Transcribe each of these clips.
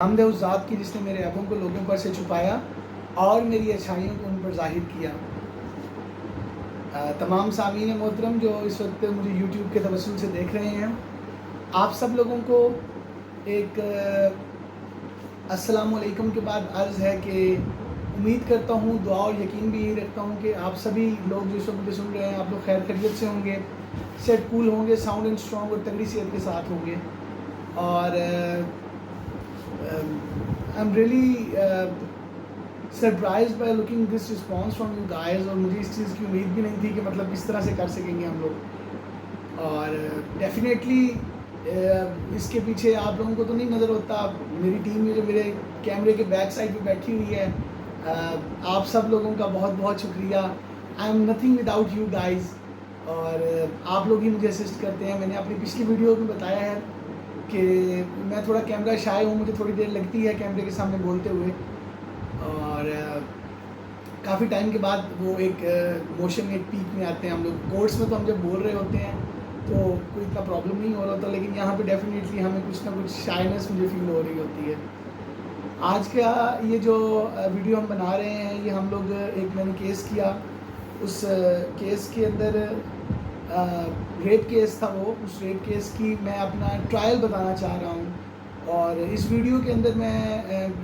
حمد ہے اس ذات کی جس نے میرے عیبوں کو لوگوں پر سے چھپایا اور میری اچھائیوں کو ان پر ظاہر کیا۔ تمام سامعین محترم جو اس وقت مجھے یوٹیوب کے توسل سے دیکھ رہے ہیں، آپ سب لوگوں کو ایک السلام علیکم کے بعد عرض ہے کہ امید کرتا ہوں، دعا اور یقین بھی یہی رکھتا ہوں کہ آپ سبھی لوگ جو اس وقت مجھے سن رہے ہیں، آپ لوگ خیر خیریت سے ہوں گے، سیٹ کول ہوں گے، ساؤنڈ اینڈ اسٹرانگ اور تگڑی صحت کے ساتھ ہوں گے۔ اور I'm really surprised by looking this response from you guys، اور مجھے اس چیز کی امید بھی نہیں تھی کہ مطلب اس طرح سے کر سکیں گے ہم لوگ۔ اور ڈیفینیٹلی اس کے پیچھے آپ لوگوں کو تو نہیں نظر ہوتا، میری ٹیم جو میرے کیمرے کے بیک سائڈ پہ بیٹھی ہوئی ہے، آپ سب لوگوں کا بہت بہت شکریہ۔ I am nothing without you guys, اور آپ لوگ ہی مجھے اسسٹ کرتے ہیں۔ میں نے اپنی پچھلی ویڈیو میں بتایا ہے کہ میں تھوڑا کیمرہ شائع ہوں، مجھے تھوڑی دیر لگتی ہے کیمرے کے سامنے بولتے ہوئے، اور کافی ٹائم کے بعد وہ ایک موشن ایک پیک میں آتے ہیں ہم لوگ۔ کورس میں تو ہم جب بول رہے ہوتے ہیں تو کوئی اتنا پرابلم نہیں ہو رہا ہوتا، لیکن یہاں پہ ڈیفینیٹلی ہمیں کچھ نہ کچھ شائنس مجھے فیل ہو رہی ہوتی ہے۔ آج کا یہ جو ویڈیو ہم بنا رہے ہیں، یہ ہم لوگ ایک میں نے کیس کیا، اس کیس کے اندر ریپ کیس تھا وہ، اس ریپ کیس کی میں اپنا ٹرائل بتانا چاہ رہا ہوں، اور اس ویڈیو کے اندر میں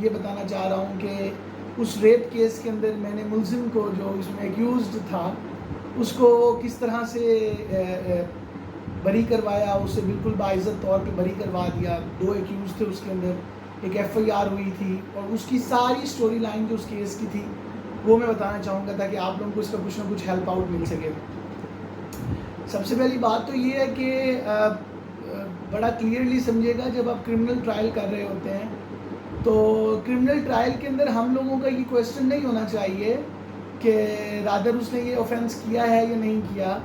یہ بتانا چاہ رہا ہوں کہ اس ریپ کیس کے اندر میں نے ملزم کو جو اس میں ایکیوزڈ تھا اس کو کس طرح سے بری کروایا، اسے بالکل باعزت طور پہ بری کروا دیا۔ 2 ایکیوز تھے اس کے اندر، ایک ایف آئی آر ہوئی تھی، اور اس کی ساری سٹوری لائن جو اس کیس کی تھی وہ میں بتانا چاہوں گا تاکہ آپ لوگوں کو اس کا کچھ نہ کچھ ہیلپ آؤٹ مل سکے۔ سب سے پہلی بات تو یہ ہے کہ بڑا کلیئرلی سمجھے گا، جب آپ کرمنل ٹرائل کر رہے ہوتے ہیں تو کرمنل ٹرائل کے اندر ہم لوگوں کا یہ کویسچن نہیں ہونا چاہیے کہ رادر اس نے یہ اوفینس کیا ہے یا نہیں کیا،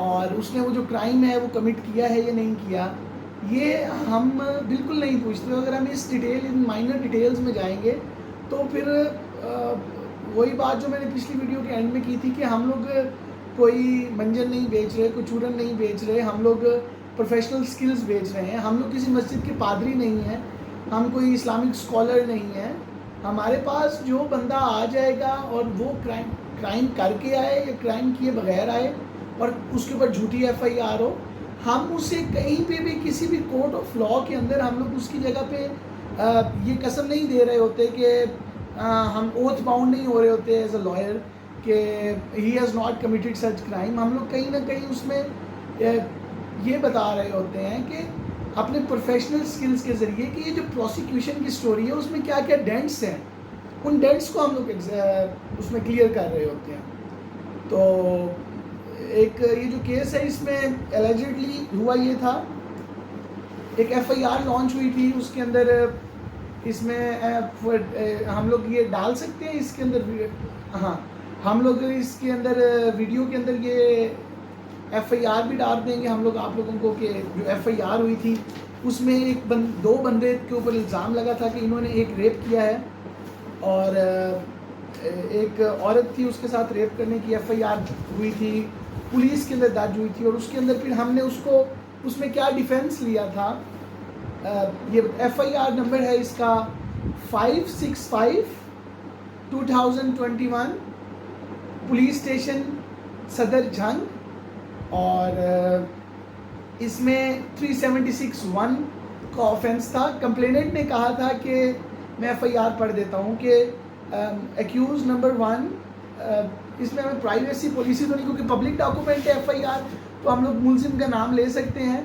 اور اس نے وہ جو کرائم ہے وہ کمٹ کیا ہے یا نہیں کیا، یہ ہم بالکل نہیں پوچھتے۔ اگر ہم اس ان مائنر ڈیٹیلز میں جائیں گے تو پھر وہی بات جو میں نے پچھلی ویڈیو کے اینڈ میں کی تھی کہ ہم لوگ کوئی منجن نہیں بیچ رہے، کوئی چورن نہیں بیچ رہے، ہم لوگ پروفیشنل سکلز بیچ رہے ہیں۔ ہم لوگ کسی مسجد کے پادری نہیں ہیں، ہم کوئی اسلامک اسکالر نہیں ہیں۔ ہمارے پاس جو بندہ آ جائے گا اور وہ کرائم کر کے آئے یا کرائم کیے بغیر آئے اور اس کے اوپر جھوٹی ایف آئی آر ہو، ہم اسے کہیں پہ بھی کسی بھی کورٹ آف لاء کے اندر ہم لوگ اس کی جگہ پہ یہ قسم نہیں دے رہے ہوتے کہ ہم اوتھ باؤنڈ نہیں ہو رہے ہوتے ایز اے لائر کہ he has not committed such crime. ہم لوگ کہیں نہ کہیں اس میں یہ بتا رہے ہوتے ہیں کہ اپنے پروفیشنل سکلز کے ذریعے کہ یہ جو پروسیکیوشن کی سٹوری ہے اس میں کیا کیا ڈینٹس ہیں، ان ڈینٹس کو ہم لوگ اس میں کلیئر کر رہے ہوتے ہیں۔ تو ایک یہ جو کیس ہے اس میں الیجڈلی ہوا یہ تھا، ایک ایف آئی آر لانچ ہوئی تھی، اس کے اندر اس میں ہم لوگ یہ ڈال سکتے ہیں اس کے اندر، ہاں ہم لوگ اس کے اندر ویڈیو کے اندر یہ ایف آئی آر بھی ڈال دیں گے ہم لوگ آپ لوگوں کو، کہ جو ایف آئی آر ہوئی تھی اس میں دو بندے کے اوپر الزام لگا تھا کہ انہوں نے ایک ریپ کیا ہے، اور ایک عورت تھی اس کے ساتھ ریپ کرنے کی ایف آئی آر ہوئی تھی، پولیس کے اندر درج ہوئی تھی، اور اس کے اندر پھر ہم نے اس کو اس میں کیا ڈیفینس لیا تھا۔ یہ ایف آئی آر نمبر ہے اس کا 565/2021 پولیس اسٹیشن صدر جھنگ، اور اس میں 376(1) کا آفینس تھا۔ کمپلیننٹ نے کہا تھا کہ میں ایف آئی آر پڑھ دیتا ہوں کہ ایکیوز نمبر 1، اس میں ہمیں پرائیویسی پالیسی تو نہیں کیونکہ پبلک ڈاکومنٹ ہے ایف آئی آر، تو ہم لوگ ملزم کا نام لے سکتے ہیں،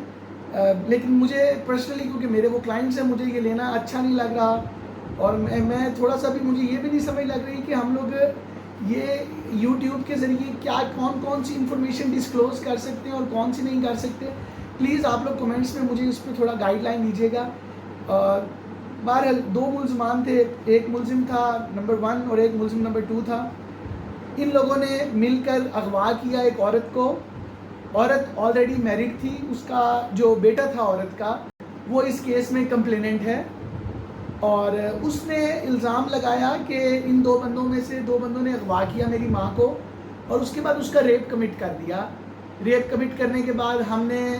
لیکن مجھے پرسنلی کیونکہ میرے وہ کلائنٹس ہیں مجھے یہ لینا اچھا نہیں لگ رہا، اور میں تھوڑا سا بھی مجھے یہ بھی نہیں سمجھ لگ رہی کہ ہم لوگ یہ یوٹیوب کے ذریعے کیا کون سی انفارمیشن ڈسکلوز کر سکتے ہیں اور کون سی نہیں کر سکتے۔ پلیز آپ لوگ کمنٹس میں مجھے اس پہ تھوڑا گائیڈ لائن دیجیے گا۔ بہرحال 2 ملزمان تھے، ایک ملزم تھا نمبر 1 اور ایک ملزم نمبر 2 تھا۔ ان لوگوں نے مل کر اغوا کیا ایک عورت کو، عورت آلریڈی میرڈ تھی، اس کا جو بیٹا تھا عورت کا وہ اس کیس میں کمپلیننٹ ہے، اور اس نے الزام لگایا کہ ان 2 بندوں میں سے 2 بندوں نے اغوا کیا میری ماں کو، اور اس کے بعد اس کا ریپ کمٹ کر دیا۔ ریپ کمٹ کرنے کے بعد ہم نے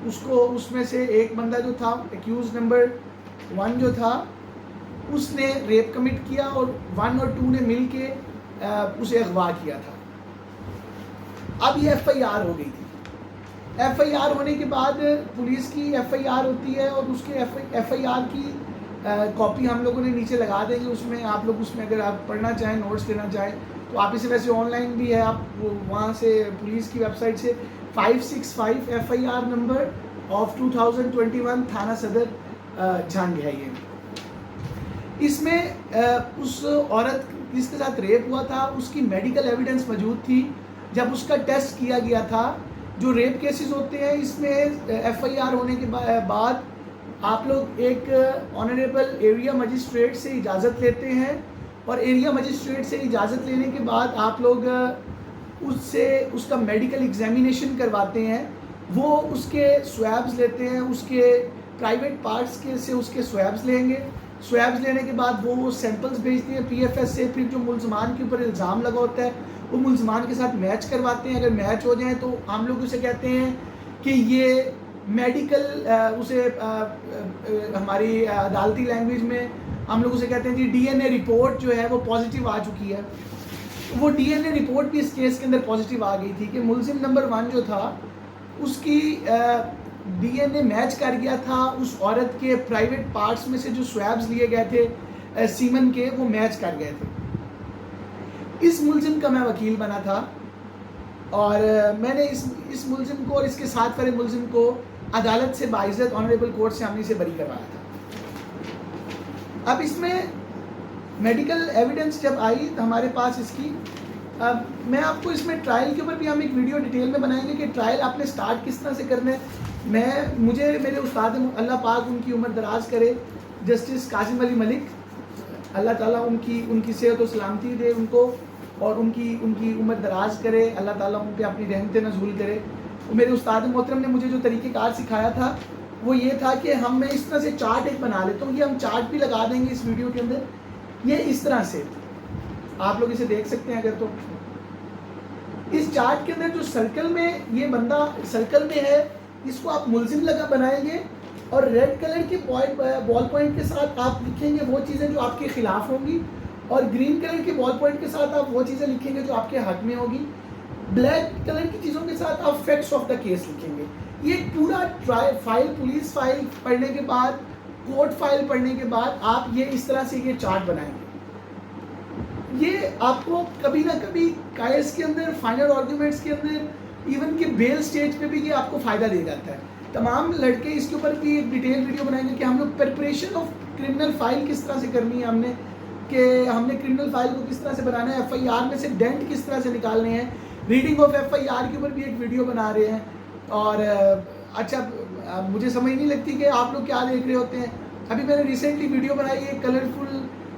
اس میں سے ایک بندہ جو تھا ایکیوز نمبر 1 جو تھا اس نے ریپ کمٹ کیا اور 1 اور 2 نے مل کے اسے اغوا کیا تھا. اب یہ ایف آئی آر ہو گئی تھی. ایف آئی آر ہونے کے بعد پولیس کی ایف آئی آر ہوتی ہے اور اس کے ایف آئی آر کی کاپی ہم لوگوں نے نیچے لگا دیں گے. اس میں آپ لوگ اس میں اگر آپ پڑھنا چاہیں نوٹس لینا چاہیں تو آپ اسے ویسے آن لائن بھی ہے, آپ وہاں سے پولیس کی ویب سائٹ سے 565 F I R number of 2021 تھانہ صدر جھنگ ہے یہ. اس میں اس عورت جس کے ساتھ ریپ ہوا تھا اس کی میڈیکل ایویڈنس موجود تھی. جب اس کا ٹیسٹ کیا گیا تھا, جو ریپ کیسز ہوتے ہیں اس میں ایف آئی آر ہونے کے بعد آپ لوگ ایک آنریبل ایریا مجسٹریٹ سے اجازت لیتے ہیں, اور ایریا مجسٹریٹ سے اجازت لینے کے بعد آپ لوگ اس سے اس کا میڈیکل ایگزامینیشن کرواتے ہیں. وہ اس کے سویبز لیتے ہیں, اس کے پرائیویٹ پارٹس کے سے اس کے سویبز لیں گے. سویبز لینے کے بعد وہ سیمپلز بھیجتے ہیں پی ایف ایس سے. پھر جو ملزمان کے اوپر الزام لگا ہوتا ہے وہ ملزمان کے ساتھ میچ کرواتے ہیں. اگر میچ ہو جائیں تو ہم لوگ اسے کہتے ہیں کہ یہ میڈیکل اسے ہماری عدالتی لینگویج میں ہم لوگ اسے کہتے ہیں جی ڈی این اے رپورٹ جو ہے وہ پازیٹیو آ چکی ہے. وہ ڈی این اے رپورٹ بھی اس کیس کے اندر پازیٹیو آ گئی تھی کہ ملزم نمبر 1 جو تھا اس کی ڈی این اے میچ کر گیا تھا اس عورت کے پرائیویٹ پارٹس میں سے جو سویبز لیے گئے تھے سیمن کے, وہ میچ کر گئے تھے. اس ملزم کا میں وکیل بنا تھا اور میں نے اس ملزم کو اور اس کے ساتھ والے ملزم کو عدالت سے باعزت آنریبل کورٹ سے ہم نے سے بری کروایا تھا. اب اس میں میڈیکل ایویڈنس جب آئی تو ہمارے پاس اس کی, اب میں آپ کو اس میں ٹرائل کے اوپر بھی ہم ایک ویڈیو ڈیٹیل میں بنائیں گے کہ ٹرائل آپ نے سٹارٹ کس طرح سے کرنا ہے. مجھے میرے استاد اللہ پاک ان کی عمر دراز کرے جسٹس قاسم علی ملک, اللہ تعالیٰ ان کی صحت و سلامتی دے ان کو اور ان کی عمر دراز کرے, اللہ تعالیٰ ان پہ اپنی رحمت نزول کرے. میرے استاد محترم نے مجھے جو طریقہ کار سکھایا تھا وہ یہ تھا کہ میں اس طرح سے چارٹ ایک بنا لیتا ہوں. یہ ہم چارٹ بھی لگا دیں گے اس ویڈیو کے اندر. یہ اس طرح سے آپ لوگ اسے دیکھ سکتے ہیں اگر تو. اس چارٹ کے اندر جو سرکل میں یہ بندہ سرکل میں ہے اس کو آپ ملزم لگا بنائیں گے اور ریڈ کلر کے بال پوائنٹ کے ساتھ آپ لکھیں گے وہ چیزیں جو آپ کے خلاف ہوں گی, اور گرین کلر کے بال پوائنٹ کے ساتھ آپ وہ چیزیں لکھیں گے جو آپ کے حق میں ہوگی. بلیک کلر کی چیزوں کے ساتھ آپ فیکٹس آف دا کیس لکھیں گے. یہ پورا فائل پولیس فائل پڑھنے کے بعد, کورٹ فائل پڑھنے کے بعد آپ یہ اس طرح سے یہ چارٹ بنائیں گے. یہ آپ کو کبھی نہ کبھی کیس کے اندر, فائنل آرگیومنٹس کے اندر, ایون کہ بیل سٹیج پہ بھی یہ آپ کو فائدہ دے جاتا ہے. تمام لڑکے اس کے اوپر بھی ایک ڈیٹیل ویڈیو بنائیں گے کہ ہم لوگ پریپریشن آف کرمنل فائل کس طرح سے کرنی ہے, ہم نے کرمنل فائل کو کس طرح سے بنانا ہے, ایف آئی آر میں سے ڈینٹ کس طرح سے نکالنے ہیں. Reading of F I R کے اوپر بھی ایک ویڈیو بنا رہے ہیں. اور اچھا مجھے سمجھ نہیں لگتی کہ آپ لوگ کیا دیکھ رہے ہوتے ہیں. ابھی میں نے ریسنٹلی ویڈیو بنائی ہے کلرفل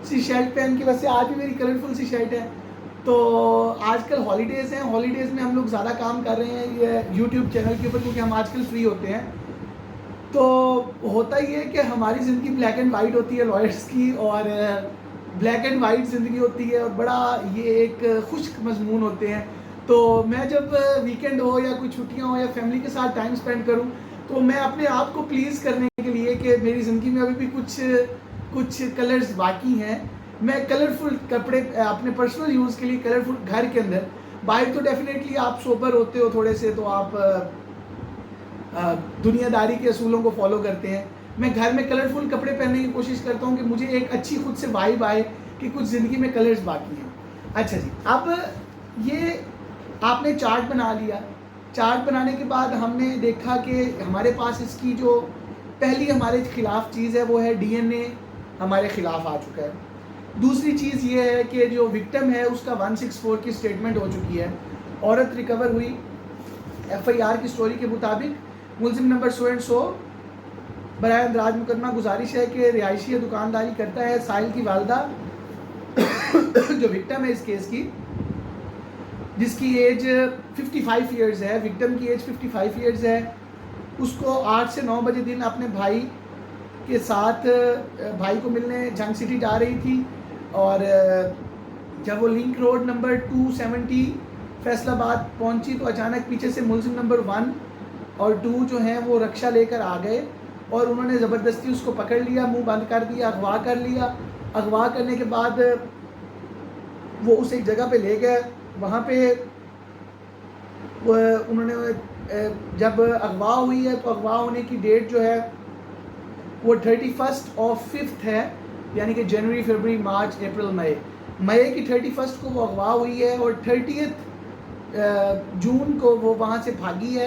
سی شرٹ پہن کے, ویسے آج بھی میری کلرفل سی شرٹ ہے. تو آج کل ہالیڈیز ہیں, ہالیڈیز میں ہم لوگ زیادہ کام کر رہے ہیں یہ یوٹیوب چینل کے اوپر کیونکہ ہم آج کل فری ہوتے ہیں. تو ہوتا ہی ہے کہ ہماری زندگی بلیک اینڈ وائٹ ہوتی ہے لائرس کی, اور بلیک اینڈ وائٹ زندگی ہوتی ہے اور بڑا یہ ایک خشک مضمون ہوتے ہیں. تو میں جب ویکینڈ ہو یا کوئی چھٹیاں ہو یا فیملی کے ساتھ ٹائم اسپینڈ کروں تو میں اپنے آپ کو پلیز کرنے کے لیے کہ میری زندگی میں ابھی بھی کچھ کلرز باقی ہیں, میں کلرفل کپڑے اپنے پرسنل یوز کے لیے کلرفل, گھر کے اندر, باہر تو ڈیفینیٹلی آپ سوبر ہوتے ہو تھوڑے سے تو آپ دنیا داری کے اصولوں کو فالو کرتے ہیں. میں گھر میں کلرفل کپڑے پہننے کی کوشش کرتا ہوں کہ مجھے ایک اچھی خود سے وائب آئے کہ کچھ زندگی میں کلرز باقی ہیں. اچھا جی, اب یہ آپ نے چارٹ بنا لیا. چارٹ بنانے کے بعد ہم نے دیکھا کہ ہمارے پاس اس کی جو پہلی ہمارے خلاف چیز ہے وہ ہے ڈی این اے ہمارے خلاف آ چکا ہے. دوسری چیز یہ ہے کہ جو وکٹم ہے اس کا 164 کی اسٹیٹمنٹ ہو چکی ہے. عورت ریکور ہوئی ایف آئی آر کی سٹوری کے مطابق. ملزم نمبر 100 برائے اندراج مقدمہ گزارش ہے کہ رہائشی یا دکانداری کرتا ہے. سائل کی والدہ جو وکٹم ہے اس کیس کی, جس کی ایج 55 ایئرز ہے, وکٹم کی ایج 55 ایئرز ہے, اس کو 8 سے 9 بجے دن اپنے بھائی کے ساتھ بھائی کو ملنے جنگ سٹی جا رہی تھی. اور جب وہ لنک روڈ نمبر 270 فیصل آباد پہنچی تو اچانک پیچھے سے ملزم نمبر 1 اور 2 جو ہیں وہ رکشہ لے کر آ گئے اور انہوں نے زبردستی اس کو پکڑ لیا, منہ بند کر دیا, اغوا کر لیا اغوا کرنے کے بعد وہ اس ایک جگہ پہ لے گئے. وہاں پہ انہوں نے جب اغوا ہوئی ہے تو اغوا ہونے کی ڈیٹ جو ہے وہ 31 اور 5 ہے, یعنی کہ جنوری, فروری, مارچ, اپریل, مئی کی 31 کو وہ اغوا ہوئی ہے, اور 30 جون کو وہ وہاں سے بھاگی ہے,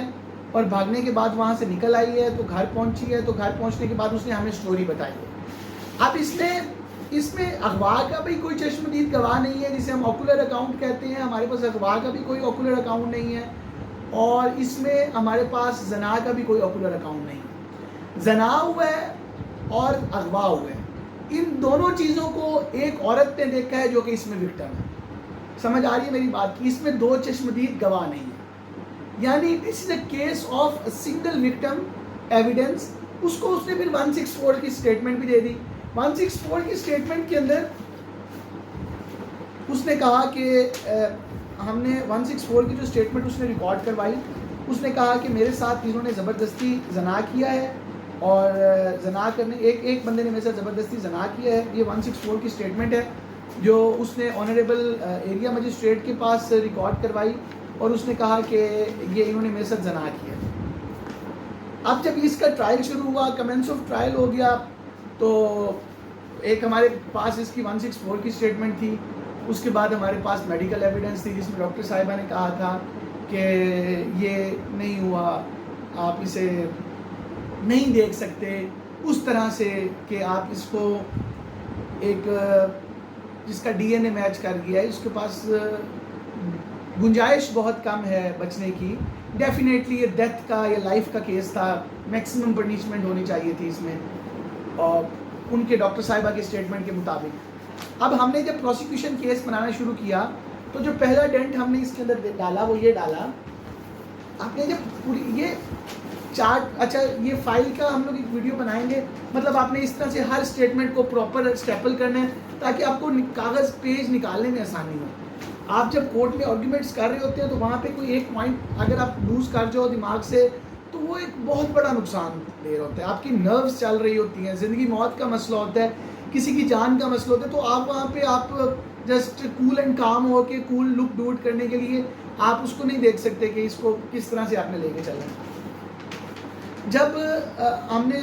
اور بھاگنے کے بعد وہاں سے نکل آئی ہے تو گھر پہنچی ہے. تو گھر پہنچنے کے بعد اس نے ہمیں سٹوری بتائی ہے. اب اس میں اغوا کا بھی کوئی چشمدید گواہ نہیں ہے جسے ہم اوکولر اکاؤنٹ کہتے ہیں. ہمارے پاس اغوا کا بھی کوئی اوکولر اکاؤنٹ نہیں ہے, اور اس میں ہمارے پاس زنا کا بھی کوئی اوکولر اکاؤنٹ نہیں ہے. زنا ہوا ہے اور اغوا ہوا ہے, ان دونوں چیزوں کو ایک عورت نے دیکھا ہے جو کہ اس میں وکٹم ہے. سمجھ آ رہی ہے میری بات کی؟ اس میں دو چشمدید گواہ نہیں ہے, یعنی this is a case of single victim evidence. اس کو اس نے پھر 164 کی سٹیٹمنٹ بھی دے دی. 164 کی سٹیٹمنٹ کے اندر اس نے کہا کہ ہم نے 164 کی جو سٹیٹمنٹ اس نے ریکارڈ کروائی, اس نے کہا کہ میرے ساتھ انہوں نے زبردستی زنا کیا ہے, اور زنا کرنے ایک بندے نے میرے ساتھ زبردستی زنا کیا ہے. یہ 164 کی سٹیٹمنٹ ہے جو اس نے آنریبل ایریا مجسٹریٹ کے پاس ریکارڈ کروائی, اور اس نے کہا کہ یہ انہوں نے میرے ساتھ زنا کیا. اب جب اس کا ٹرائل شروع ہوا, کمنس آف ٹرائل ہو گیا, تو ایک ہمارے پاس اس کی 164 کی سٹیٹمنٹ تھی. اس کے بعد ہمارے پاس میڈیکل ایویڈنس تھی جس میں ڈاکٹر صاحبہ نے کہا تھا کہ یہ نہیں ہوا, آپ اسے نہیں دیکھ سکتے اس طرح سے کہ آپ اس کو ایک جس کا ڈی این اے میچ کر گیا ہے, اس کے پاس گنجائش بہت کم ہے بچنے کی. ڈیفینیٹلی یہ ڈیتھ کا یا لائف کا کیس تھا, میکسیمم پنشمنٹ ہونی چاہیے تھی اس میں, اور ان کے ڈاکٹر صاحبہ کے اسٹیٹمنٹ کے مطابق. اب ہم نے جب پروسیکیوشن کیس بنانا شروع کیا تو جو پہلا ڈینٹ ہم نے اس کے اندر ڈالا وہ یہ ڈالا, آپ نے جب پوری یہ چارٹ, اچھا یہ فائل کا ہم لوگ ایک ویڈیو بنائیں گے, مطلب آپ نے اس طرح سے ہر اسٹیٹمنٹ کو پراپر اسٹیپل کرنا ہے تاکہ آپ کو کاغذ پیج نکالنے میں آسانی ہو. آپ جب کورٹ میں آرگیومنٹس کر رہے ہوتے ہیں تو وہاں پہ کوئی ایک پوائنٹ اگر آپ لوز کر جاؤ دماغ سے تو وہ ایک بہت بڑا نقصان دے رہا ہوتا ہے. آپ کی نروز چل رہی ہوتی ہیں, زندگی موت کا مسئلہ ہوتا ہے, کسی کی جان کا مسئلہ ہوتا ہے, تو آپ وہاں پہ آپ جسٹ کول اینڈ کام ہو کے کول لک ڈوٹ کرنے کے لیے آپ اس کو نہیں دیکھ سکتے کہ اس کو کس طرح سے آپ نے لے کے چلنا ہے. جب ہم نے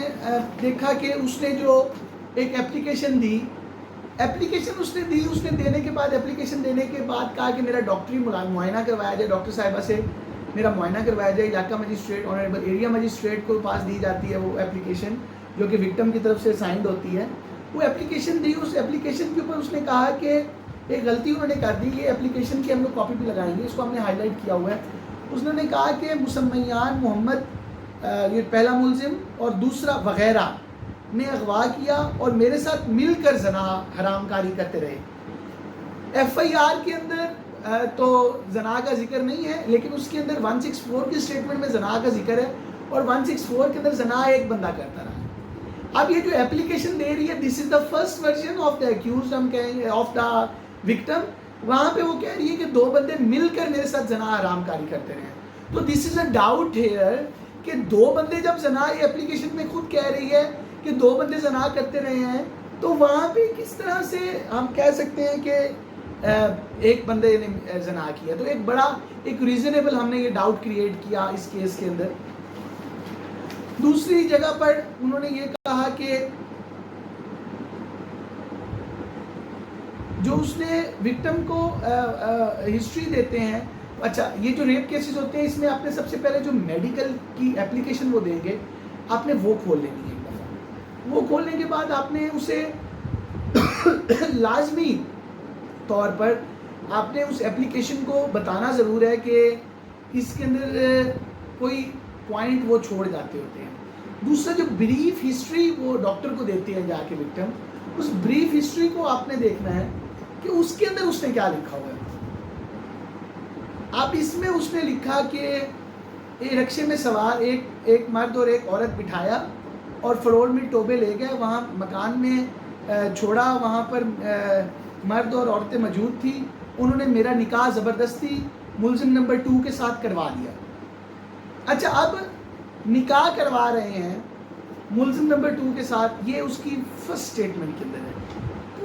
دیکھا کہ اس نے جو ایک اپلیکیشن دی, اپلیکیشن اس نے دی, اس نے دینے کے بعد اپلیکیشن دینے کے بعد کہا کہ میرا ڈاکٹری معائنہ کروایا جائے, ڈاکٹر صاحبہ سے میرا معائنہ کروایا جائے. علاقہ مجسٹریٹ آنریبل ایریا مجسٹریٹ کو پاس دی جاتی ہے وہ اپلیکیشن جو کہ وکٹم کی طرف سے سائنڈ ہوتی ہے. وہ اپلیکیشن دی, اس اپلیکیشن کے اوپر اس نے کہا کہ ایک غلطی انہوں نے کر دی. یہ اپلیکیشن کی ہم لوگ کاپی بھی لگائیں گے, اس کو ہم نے ہائی لائٹ کیا ہوا ہے. اس نے کہا کہ مسمیان محمد یہ پہلا ملزم اور دوسرا وغیرہ نے اغوا کیا اور میرے ساتھ مل کر زنا حرام کاری کرتے رہے. ایف آئی آر کے اندر تو زنا کا ذکر نہیں ہے, لیکن اس کے اندر 164 کی اسٹیٹمنٹ میں زنا کا ذکر ہے, اور 164 کے اندر زنا ایک بندہ کرتا رہا. اب یہ جو اپلیکیشن دے رہی ہے, this is the first version of the accused, ہم کہیں گے آف دا وکٹم. وہاں پہ وہ کہہ رہی ہے کہ دو بندے مل کر میرے ساتھ زنا حرام کاری کرتے رہے. تو دس از اے ڈاؤٹ ہیئر کہ دو بندے جب زنا, یہ اپلیکیشن میں خود کہہ رہی ہے کہ دو بندے زنا کرتے رہے ہیں, تو وہاں پہ کس طرح سے ہم کہہ سکتے ہیں کہ ایک بندے نے زنا کیا. تو ایک بڑا ایک ریزنیبل ہم نے یہ ڈاؤٹ کریٹ کیا اس کیس کے اندر. دوسری جگہ پر انہوں نے یہ کہا کہ جو اس نے وکٹم کو ہسٹری دیتے ہیں, اچھا یہ جو ریپ کیسز ہوتے ہیں اس میں آپ نے سب سے پہلے جو میڈیکل کی اپلیکیشن وہ دیں گے, آپ نے وہ کھول لینی ہے ایک دفعہ. وہ کھولنے کے بعد آپ نے اسے لازمی طور پر آپ نے اس اپلیکیشن کو بتانا ضرور ہے کہ اس کے اندر کوئی پوائنٹ وہ چھوڑ جاتے ہوتے ہیں. دوسرا جو بریف ہسٹری وہ ڈاکٹر کو دیتے ہیں جا کے وکٹم, اس بریف ہسٹری کو آپ نے دیکھنا ہے کہ اس کے اندر اس نے کیا لکھا ہوا ہے. اب اس میں اس نے لکھا کہ رکشے میں سوار ایک مرد اور ایک عورت بٹھایا اور فروڑ میں ٹوبے لے گئے, وہاں مکان میں چھوڑا, وہاں پر مرد اور عورتیں موجود تھی. انہوں نے میرا نکاح زبردستی ملزم نمبر 2 کے ساتھ کروا دیا. اچھا اب نکاح کروا رہے ہیں ملزم نمبر 2 کے ساتھ, یہ اس کی فرسٹ اسٹیٹمنٹ کے اندر ہے.